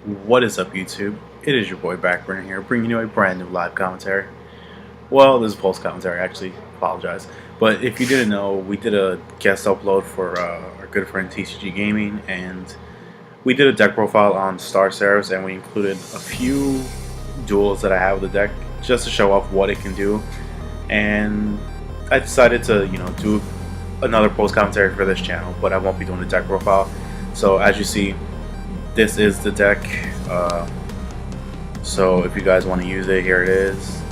What is up, YouTube? It is your boy Backburner here, bringing you a brand new live commentary. Well, this is post commentary, actually. Apologize. But if you didn't know, we did a guest upload for our good friend TCG Gaming, and we did a deck profile on Seraphs, and we included a few duels that I have with the deck just to show off what it can do. And I decided to, do another post commentary for this channel, but I won't be doing the deck profile. So as you see, this is the deck. So if you guys want to use it, here it is.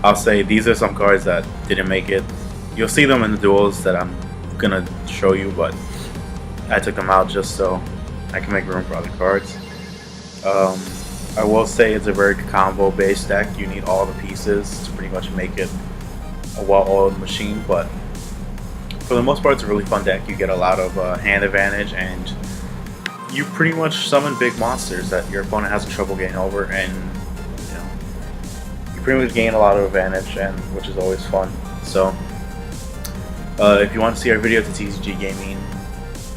I'll say these are some cards that didn't make it. You'll see them in the duels that I'm gonna show you, but I took them out just so I can make room for other cards. I will say it's a very combo based deck. You need all the pieces to pretty much make it a well-oiled machine, but for the most part it's a really fun deck. You get a lot of hand advantage, and you pretty much summon big monsters that your opponent has trouble getting over, and you pretty much gain a lot of advantage, and which is always fun. So if you want to see our video to TCG Gaming,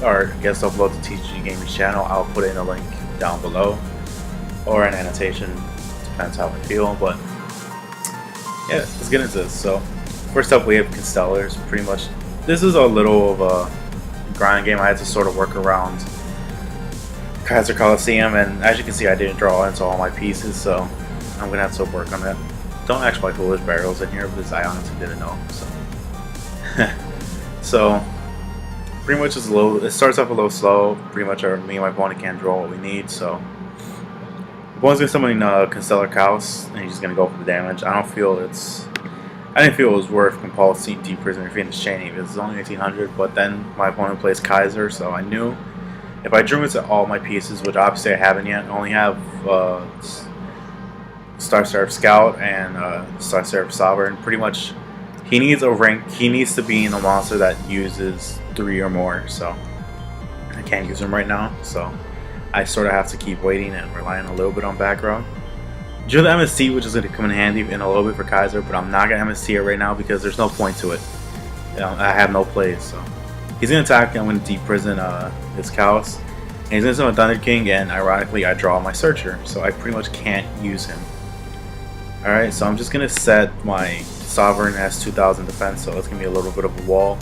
or guest upload to TCG Gaming's channel, I'll put in a link down below or an annotation, depends how I feel. But yeah, let's get into this. So first up we have Constellars. Pretty much this is a little of a grind game. I had to sort of work around Kaiser Coliseum, and as you can see I didn't draw into all my pieces, so I'm gonna have to work on that. Don't ask why foolish barrels in here, because I honestly didn't know. So pretty much it starts off a little slow. Pretty much me and my opponent can't draw what we need, so the opponent's gonna summon Constellar Cows, and he's just gonna go for the damage. I didn't feel it was worth compulsing Deep Prison or Phoenix Chaining because it's only 1800, but then my opponent plays Kaiser, so I knew if I drew into all my pieces, which obviously I haven't yet, I only have Star Seraph Scout and Star Seraph Sovereign. Pretty much, he needs a rank. He needs to be in a monster that uses 3 or more. So I can't use him right now. So I sort of have to keep waiting and relying a little bit on back row. Drew the MST, which is going to come in handy in a little bit for Kaiser, but I'm not going to MST it right now because there's no point to it. I have no plays, so. He's going to attack, and I'm going to Deep Prison his Cows. And he's going to summon Thunder King, and ironically I draw my Searcher, so I pretty much can't use him. Alright, so I'm just going to set my Sovereign as 2000 defense, so it's going to be a little bit of a wall.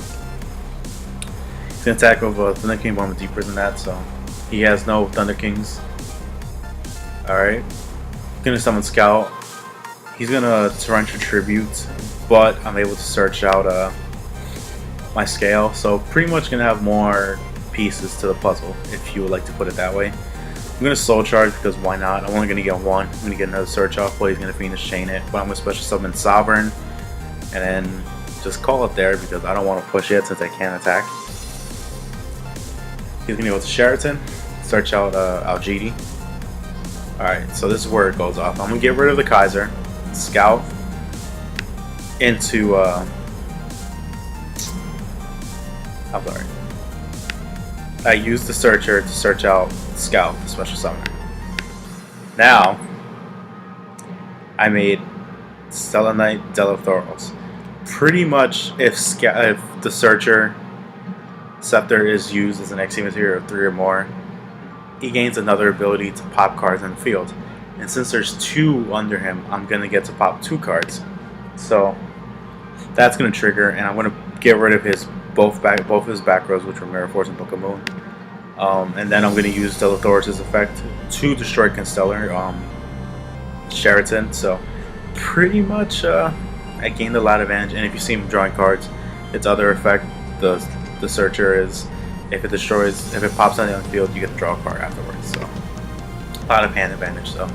He's going to attack with Thunder King, but I'm going to Deep Prison that, so he has no Thunder Kings. Alright, going to summon Scout. He's going to Torrential Tribute, but I'm able to search out my scale, so pretty much gonna have more pieces to the puzzle, if you would like to put it that way. I'm gonna Soul Charge because why not? I'm only gonna get one. I'm gonna get another Search off, but he's gonna Phoenix Chain it. But I'm gonna special summon Sovereign and then just call it there because I don't want to push it since I can't attack. He's gonna go to Sheraton, search out Algidi. Alright, so this is where it goes off. I'm gonna get rid of the Kaiser, Scout into I'm sorry. I used the Searcher to search out Scout, the special summoner. Now, I made Selenite Delothoros. Pretty much, if the Searcher Scepter is used as an XC material of 3 or more, he gains another ability to pop cards in the field. And since there's 2 under him, I'm going to get to pop 2 cards. So, that's going to trigger, and I'm going to get rid of his both his back rows, which were Mirror Force and Book of Moon. And then I'm going to use Delothoros' effect to destroy Constellar Sheraton. So pretty much I gained a lot of advantage. And if you see him drawing cards, its other effect, the Searcher, is if it pops on the field, you get to draw a card afterwards. So a lot of hand advantage. So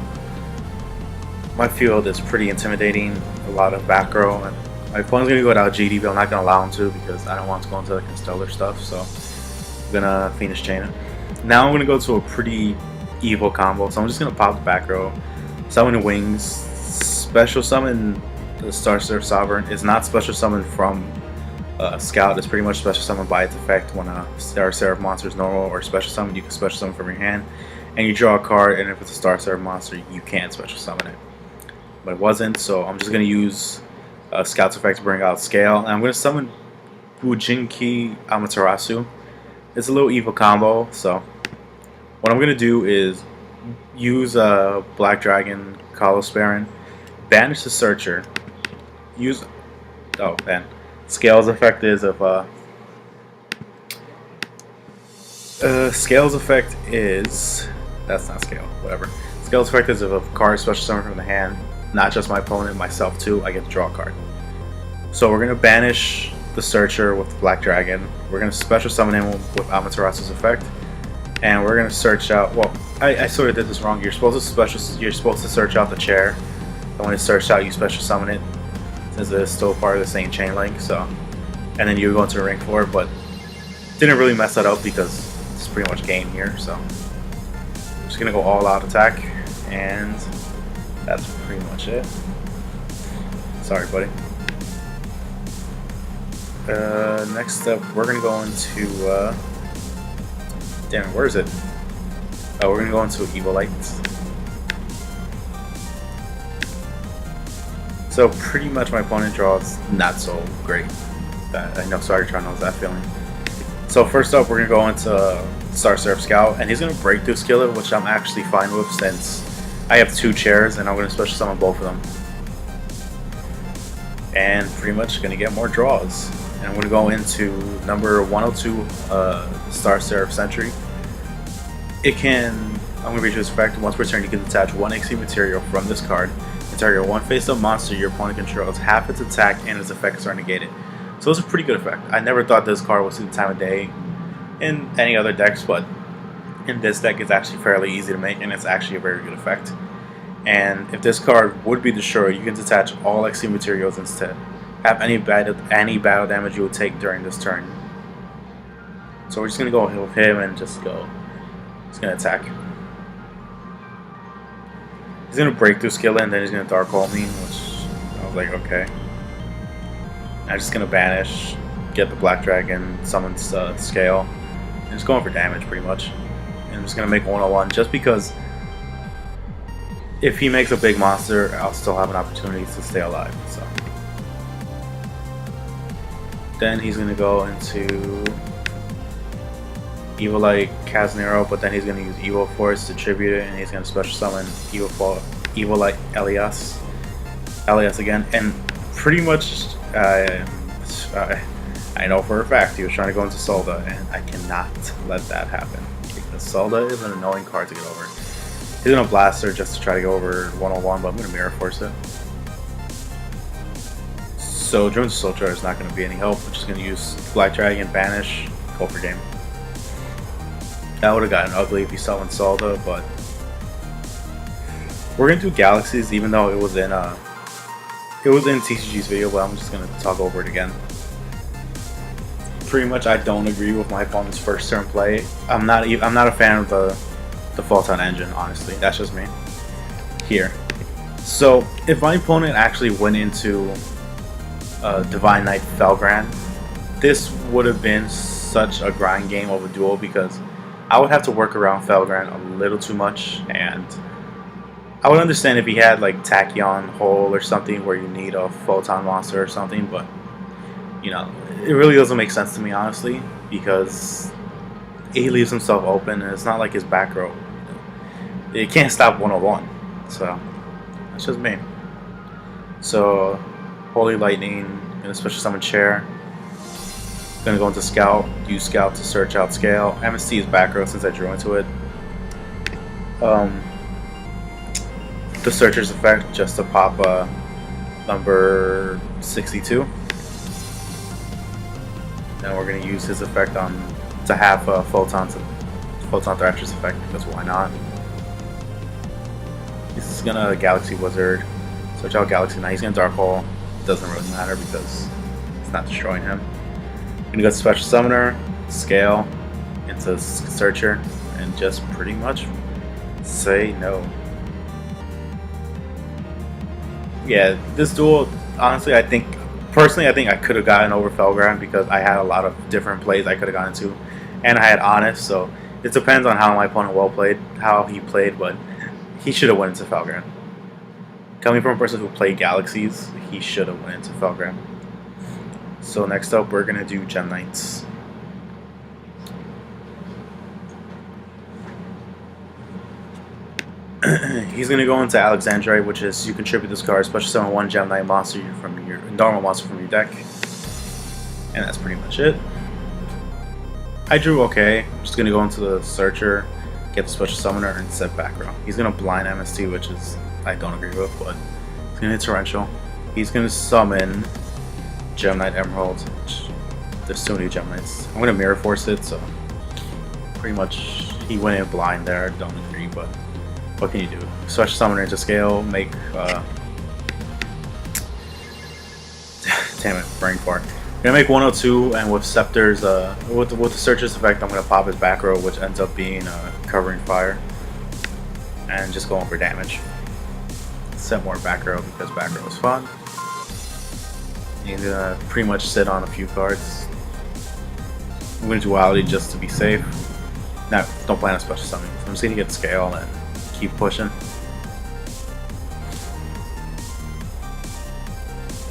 my field is pretty intimidating. A lot of back row. And my opponent's going to go with Algidi, but I'm not going to allow him to because I don't want to go into the Constellar stuff, so I'm going to Phoenix Chain it. Now I'm going to go to a pretty evil combo, so I'm just going to pop the back row, summon Wings, special summon the Star Seraph Sovereign. It's not special summon from Scout, it's pretty much special summon by its effect. When a Star Seraph monster is normal or special summon, you can special summon from your hand, and you draw a card, and if it's a Star Seraph monster, you can't special summon it. But it wasn't, so I'm just going to use Scout's effect to bring out Scale, and I'm going to summon Bujinki Amaterasu. It's a little evil combo, so what I'm going to do is use a Black Dragon, Kalos Baron, banish the Searcher, use. Oh man, Scales effect is of Scales effect is that's not scale, whatever. Scales effect is of a card special summon from the hand, not just my opponent, myself too. I get to draw a card. So we're gonna banish the Searcher with the Black Dragon. We're gonna special summon him with Amaterasu's effect, and we're gonna search out. Well, I sort of did this wrong. You're supposed to search out the chair, and when it's searched out, you special summon it, since it's still part of the same chain link. So, and then you go into rank 4, but didn't really mess that up because it's pretty much game here. So, I'm just gonna go all out attack, and that's pretty much it. Sorry, buddy. Next up, we're gonna go into. Damn it, where is it? Oh, we're gonna go into Evols. So pretty much my opponent draws not so great. I know Sorgatron knows that feeling. So first up, we're gonna go into Seraph Scout, and he's gonna breakthrough skill it, which I'm actually fine with since I have 2 chairs, and I'm gonna special summon both of them. And pretty much gonna get more draws. And I'm gonna go into number 102, Star Seraph Sentry. I'm gonna read this effect. Once per turn, you can detach 1 XP material from this card and target 1 face-up monster your opponent controls. Half its attack and its effects are negated. So it's a pretty good effect. I never thought this card was the time of day in any other decks, but in this deck, it's actually fairly easy to make, and it's actually a very good effect. And if this card would be destroyed, you can detach all XP materials instead. Have any battle damage you would take during this turn. So we're just gonna go with him and just go. He's gonna attack. He's gonna break through skill and then he's gonna Dark Hole me, which I was like, okay. I'm just gonna banish, get the Black Dragon, summon Scale, and just going for damage pretty much. And I'm just gonna make 101 just because if he makes a big monster, I'll still have an opportunity to stay alive. So then he's gonna go into Evolite Casanero, but then he's going to use Evil Force to tribute it, and he's going to special summon Evolite Elias again. And pretty much, I know for a fact he was trying to go into Solda, and I cannot let that happen because Solda is an annoying card to get over. He's going to blast her just to try to go over 101, but I'm going to Mirror Force it. So Drone's Soldier is not going to be any help. I'm just going to use Black Dragon, Banish, go for game. That would have gotten ugly if you saw in Solda, but we're gonna do Galaxies, even though it was in TCG's video, but I'm just gonna talk over it again. Pretty much, I don't agree with my opponent's first turn play. I'm not a fan of the Photon engine, honestly. That's just me. Here, so if my opponent actually went into Divine Knight Felgrand, this would have been such a grind game of a duel because I would have to work around Felgrand a little too much, and I would understand if he had like Tachyon Hole or something where you need a Photon monster or something, but you know, it really doesn't make sense to me honestly because he leaves himself open, and it's not like his back row. It can't stop 101, so that's just me. So Holy Lightning, gonna special summon Chair. Gonna go into Scout, use Scout to search out Scale. MST is back row since I drew into it. The Searcher's effect just to pop number 62. Then we're gonna use his effect to have Photon Thrasher's effect because why not? This is gonna Galaxy Wizard, search out Galaxy. Now he's gonna Dark Hole. Doesn't really matter because it's not destroying him. Gonna go to Special Summoner, Scale, into Searcher, and just pretty much say no. Yeah, this duel, honestly, I think I could have gotten over Felgrand because I had a lot of different plays I could have gotten to, and I had Honest, so it depends on how my opponent how he played, but he should have went into Felgrand. Coming from a person who played Galaxies, he should have went into Felgrand. So next up, we're gonna do Gem Knights. he's gonna go into Alexandrite, which is you contribute this card, special summon one Gem Knight monster from your normal monster from your deck, and that's pretty much it. I drew okay. I'm just gonna go into the searcher, get the special summoner, and set back row. He's gonna blind MST, which is I don't agree with, but he's gonna hit torrential. He's gonna summon Gem Knight Emerald. There's so many Gem Knights. I'm gonna mirror force it, so pretty much he went in blind there. Don't agree, but what can you do? Special summoner into scale, make damn it, brain fart. I'm gonna make 102, and with Scepter's with the Searcher's effect, I'm gonna pop his back row, which ends up being covering fire, and just going for damage. Set more back row because back row is fun. He's gonna pretty much sit on a few cards. I'm gonna duality just to be safe. No, don't plan on special summons. I'm just gonna get scale and keep pushing.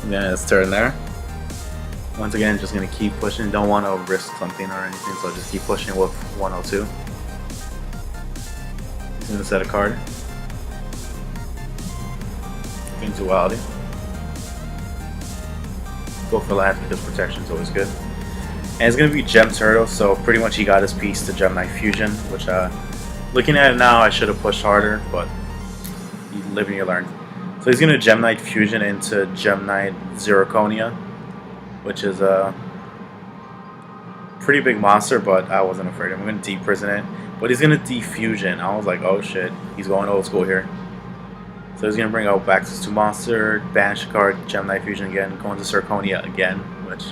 And then it's turn there. Once again, just gonna keep pushing. Don't want to risk something or anything, so just keep pushing with 102. He's gonna set a card. In duality. Go for land because protection is always good. And it's going to be Gem Turtle, so pretty much he got his piece to Gem Knight Fusion, which looking at it now I should have pushed harder, but you live and you learn. So he's going to Gem Knight Fusion into Gem Knight Zirconia, which is a pretty big monster, but I wasn't afraid. I'm going to de-prison it, but he's going to de-fusion. I was like, oh shit, he's going old school here. So he's going to bring out Bax's 2 monster, banish a card, Gem Knight Fusion again, going to Zirconia again, which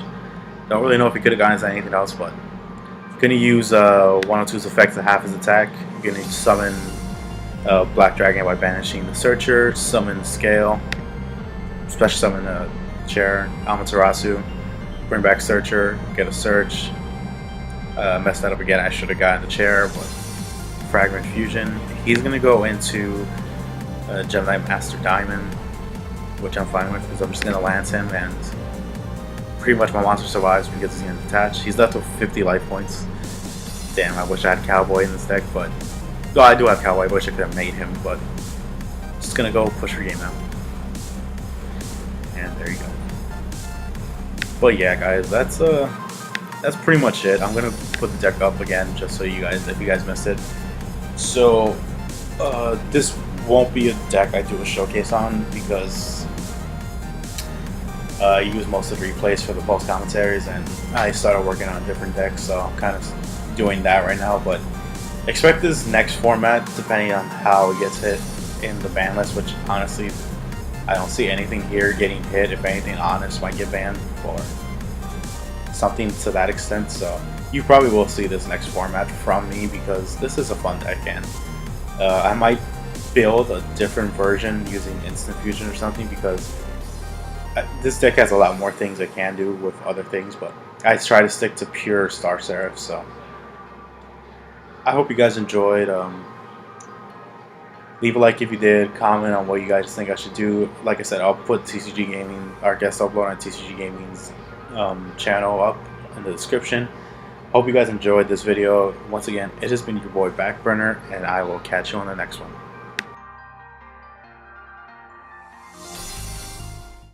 don't really know if he could have gotten anything else, but going to use 102's effect to half his attack. Going to summon Black Dragon by banishing the Searcher, summon Scale, special summon Chair, Amaterasu, bring back Searcher, get a Search, messed that up again. I should have gotten the Chair, but Fragment Fusion. He's going to go into Gem Knight Master Diamond, which I'm fine with because I'm just going to lance him, and pretty much my monster survives because he's going to detach. He's left with 50 life points. Damn, I wish I had Cowboy in this deck, but well, I do have Cowboy. I wish I could have made him, but just going to go push for game now. And there you go. But yeah, guys, that's pretty much it. I'm going to put the deck up again just so you guys, if you guys missed it. So this won't be a deck I do a showcase on because I use most of the replays for the post commentaries, and I started working on a different deck, so I'm kind of doing that right now. But expect this next format depending on how it gets hit in the ban list, which honestly I don't see anything here getting hit. If anything, Honest might get banned or something to that extent, so you probably will see this next format from me because this is a fun deck, and I might build a different version using Instant Fusion or something because this deck has a lot more things it can do with other things, but I try to stick to pure Star Seraphs. So I hope you guys enjoyed. Leave a like if you did, comment on what you guys think I should do. Like I said, I'll put TCG Gaming, our guest upload on TCG Gaming's channel up in the description. Hope you guys enjoyed this video. Once again, it has been your boy Backburner, and I will catch you on the next one.